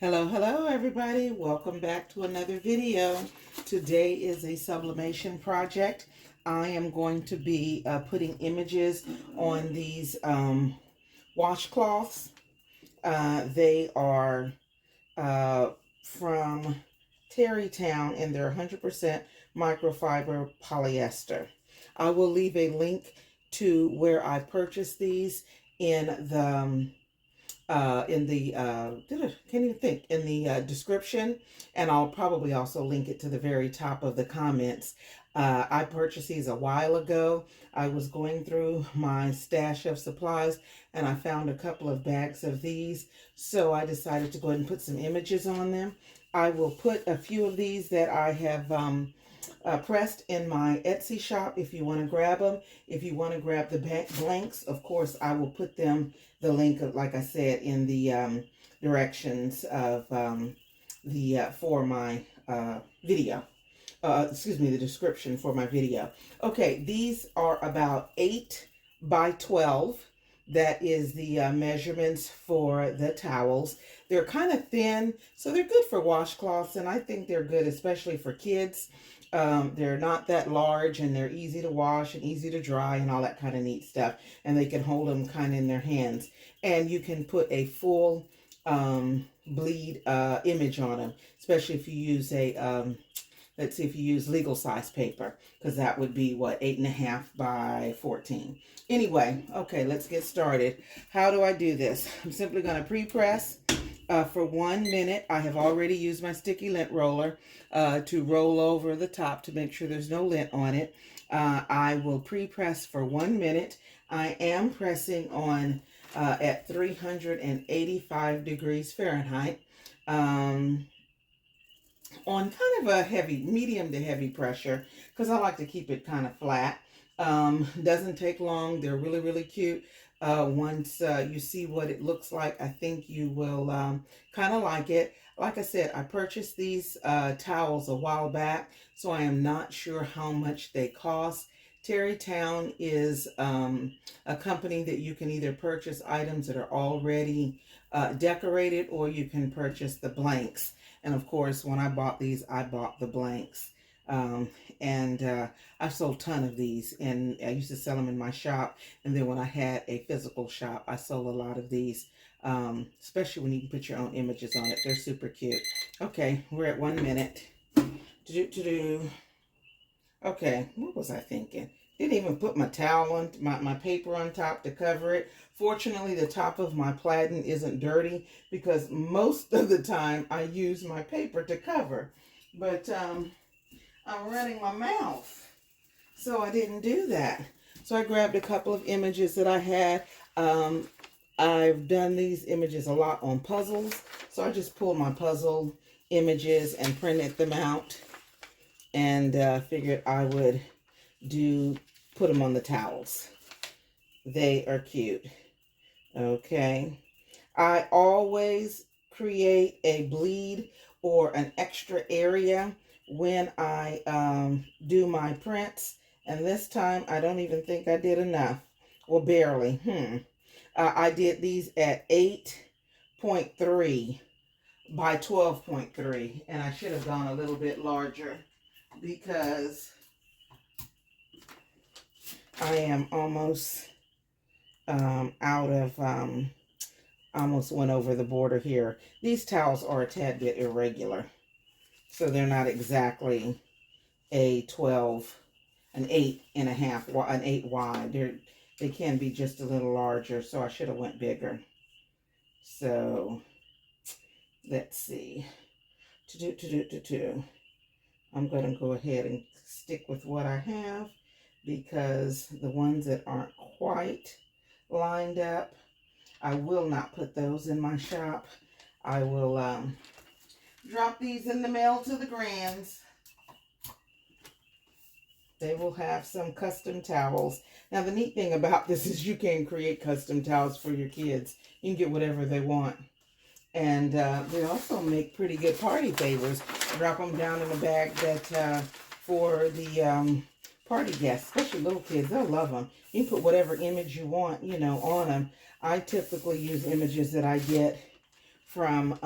Hello everybody. Welcome back to another video. Today is a sublimation project. I am going to be putting images on these washcloths. They are from TerryTown and they're 100% microfiber polyester. I will leave a link to where I purchased these in the can't even think, in the description, and I'll probably also link it to the very top of the comments. I purchased these a while ago. I was going through my stash of supplies and I found a couple of bags of these, so I decided to go ahead and put some images on them. I will put a few of these that I have pressed in my Etsy shop if you want to grab them. If you want to grab the blanks, of course, I will put them, the link, of, like I said, in the directions of for my video. Excuse me, the description for my video. Okay, these are about 8 by 12. That is the measurements for the towels. They're kind of thin, so they're good for washcloths, and I think they're good especially for kids. They're not that large, and they're easy to wash and easy to dry and all that kind of neat stuff. And they can hold them kind of in their hands. And you can put a full bleed image on them, especially if you use a, let's see, if you use legal size paper, because that would be, what, 8.5 by 14. Anyway, okay, let's get started. How do I do this? I'm simply going to pre-press for 1 minute. I have already used my sticky lint roller to roll over the top to make sure there's no lint on it. I will pre-press for 1 minute. I am pressing on at 385 degrees Fahrenheit. On kind of a heavy, medium to heavy pressure, because I like to keep it kind of flat. Doesn't take long. They're really, really cute. Once you see what it looks like, I think you will kind of like it. Like I said, I purchased these towels a while back, so I am not sure how much they cost. TerryTown is a company that you can either purchase items that are already decorated, or you can purchase the blanks. And of course, when I bought these, I bought the blanks. I've sold a ton of these, and I used to sell them in my shop. And then when I had a physical shop, I sold a lot of these, especially when you can put your own images on it. They're super cute. Okay, we're at 1 minute. Okay, what was I thinking? Didn't even put my towel on, my paper on top to cover it. Fortunately, the top of my platen isn't dirty, because most of the time I use my paper to cover. But I'm running my mouth, so I didn't do that. So I grabbed a couple of images that I had. I've done these images a lot on puzzles, so I just pulled my puzzle images and printed them out, and figured I would put them on the towels. They are cute. Okay. I always create a bleed or an extra area when I do my prints. And this time, I don't even think I did enough. Well, barely. I did these at 8.3 by 12.3. And I should have gone a little bit larger, because I am almost out of, almost went over the border here. These towels are a tad bit irregular, so they're not exactly a 12, an 8.5, an 8 wide. They can be just a little larger, so I should have went bigger. So let's see. I'm going to go ahead and stick with what I have, because the ones that aren't quite lined up, I will not put those in my shop. I will drop these in the mail to the grands. They will have some custom towels. Now, the neat thing about this is you can create custom towels for your kids. You can get whatever they want. And they also make pretty good party favors. Drop them down in a bag that for the party guests, especially little kids. They'll love them. You can put whatever image you want, on them. I typically use images that I get from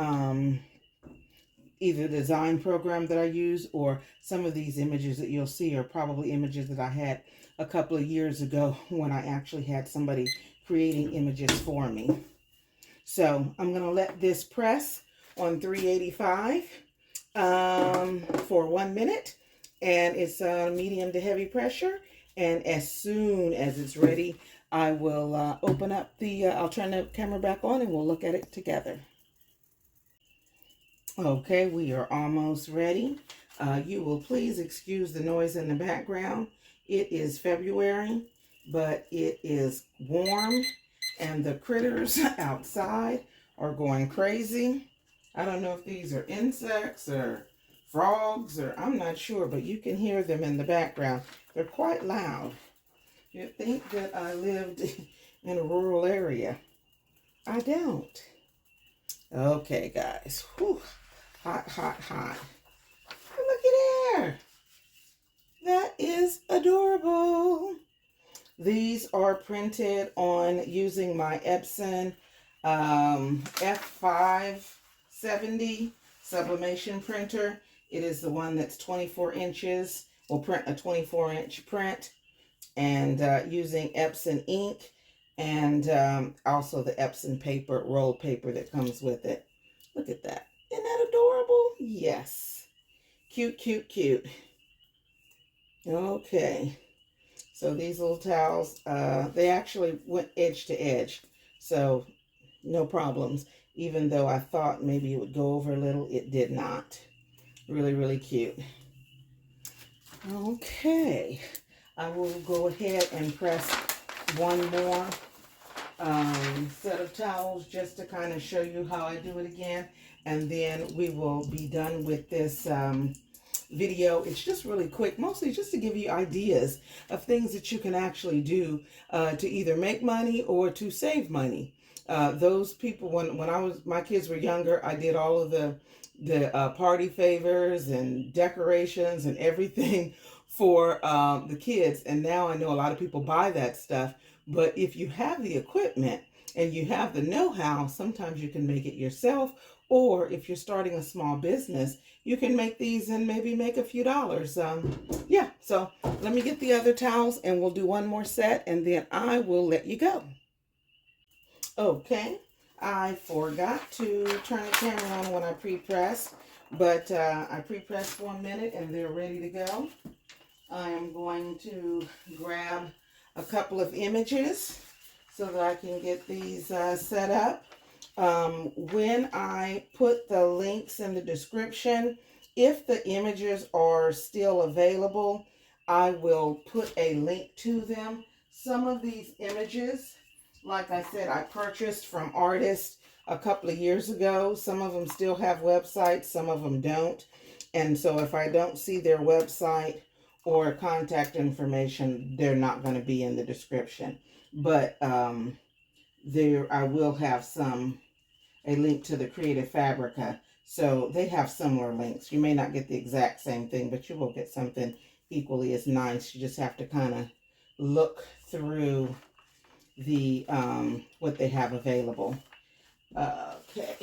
either the design program that I use, or some of these images that you'll see are probably images that I had a couple of years ago when I actually had somebody creating images for me. So I'm going to let this press on 385 for 1 minute, and it's medium to heavy pressure. And as soon as it's ready, I will open up the, I'll turn the camera back on and we'll look at it together. Okay, we are almost ready. You will please excuse the noise in the background. It is February, but it is warm and the critters outside are going crazy. I don't know if these are insects or frogs, or I'm not sure, but you can hear them in the background. They're quite loud. You'd think that I lived in a rural area. I don't. Okay, guys. Whew. Hot, hot, hot. Look at there. That is adorable. These are printed on using my Epson F570 sublimation printer. It is the one that's 24 inches. Will print a 24-inch print, and using Epson ink, and also the Epson paper, rolled paper that comes with it. Look at that. Isn't that adorable? Yes. Cute, cute, cute. Okay. So these little towels, they actually went edge to edge. So no problems. Even though I thought maybe it would go over a little, it did not. Really, really cute. Okay. I will go ahead and press one more set of towels just to kind of show you how I do it again. And then we will be done with this video. It's just really quick, mostly just to give you ideas of things that you can actually do to either make money or to save money. Those people, when my kids were younger, I did all of the party favors and decorations and everything for the kids. And now I know a lot of people buy that stuff. But if you have the equipment and you have the know-how, sometimes you can make it yourself. Or if you're starting a small business, you can make these and maybe make a few dollars. Yeah, so let me get the other towels and we'll do one more set and then I will let you go. Okay, I forgot to turn the camera on when I pre-pressed, but I pre-pressed for a minute and they're ready to go. I am going to grab a couple of images so that I can get these set up. When I put the links in the description, if the images are still available, I will put a link to them. Some of these images, like I said, I purchased from artists a couple of years ago. Some of them still have websites, some of them don't. And so if I don't see their website or contact information, they're not going to be in the description. But there I will have a link to the Creative Fabrica. So they have similar links. You may not get the exact same thing, but you will get something equally as nice. You just have to kind of look through the what they have available. Okay.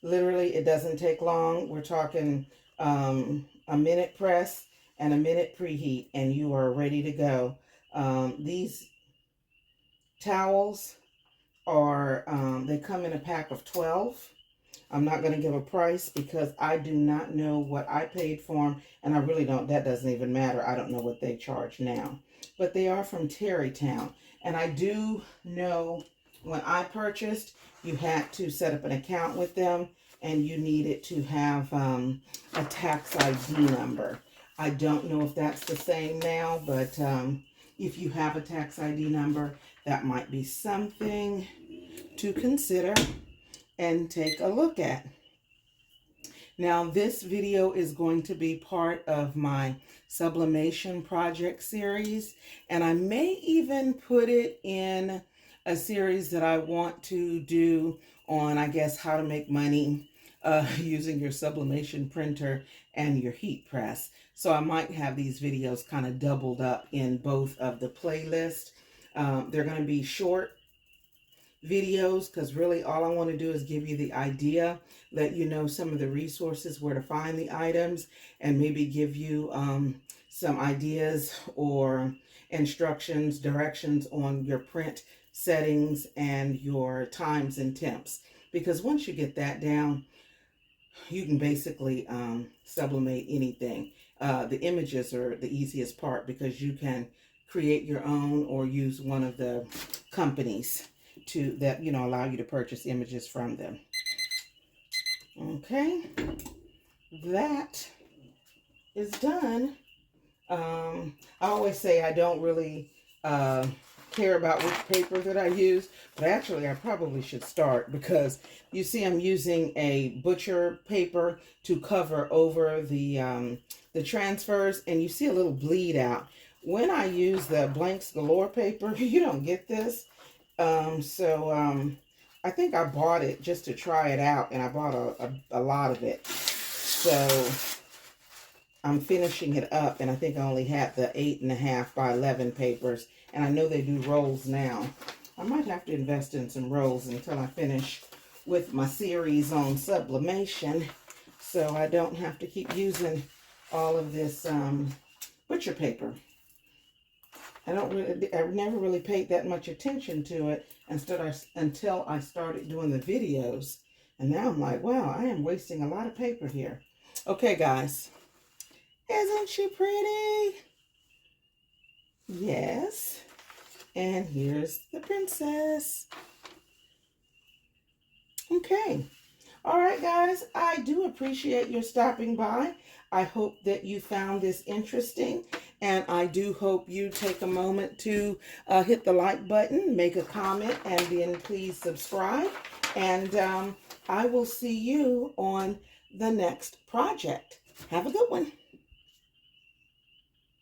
Literally, it doesn't take long. We're talking a minute press and a minute preheat, and you are ready to go. These towels are, they come in a pack of 12. I'm not going to give a price because I do not know what I paid for them, and I really don't, that doesn't even matter. I don't know what they charge now. But they are from TerryTown, and I do know when I purchased, you had to set up an account with them, and you needed to have a tax ID number. I don't know if that's the same now, but if you have a tax ID number, that might be something to consider and take a look at. Now, this video is going to be part of my Sublimation project series, and I may even put it in a series that I want to do on, I guess, how to make money using your sublimation printer and your heat press. So I might have these videos kind of doubled up in both of the playlists. They're going to be short videos because really all I want to do is give you the idea, let you know some of the resources where to find the items, and maybe give you some ideas or instructions, directions on your print settings and your times and temps. Because once you get that down, you can basically sublimate anything. The images are the easiest part because you can create your own or use one of the companies that allow you to purchase images from them. Okay, that is done. I always say I don't really care about which paper that I use, but actually I probably should start because you see I'm using a butcher paper to cover over the transfers, and you see a little bleed out. When I use the Blanks Galore paper, you don't get this. I think I bought it just to try it out, and I bought a lot of it. So I'm finishing it up, and I think I only had the 8.5 by 11 papers, and I know they do rolls now. I might have to invest in some rolls until I finish with my series on sublimation, so I don't have to keep using all of this butcher paper. I've never really paid that much attention to it until I started doing the videos. And now I'm like, wow, I am wasting a lot of paper here. Okay, guys. Isn't she pretty? Yes. And here's the princess. Okay. All right, guys. I do appreciate your stopping by. I hope that you found this interesting. And I do hope you take a moment to hit the like button, make a comment, and then please subscribe. And I will see you on the next project. Have a good one.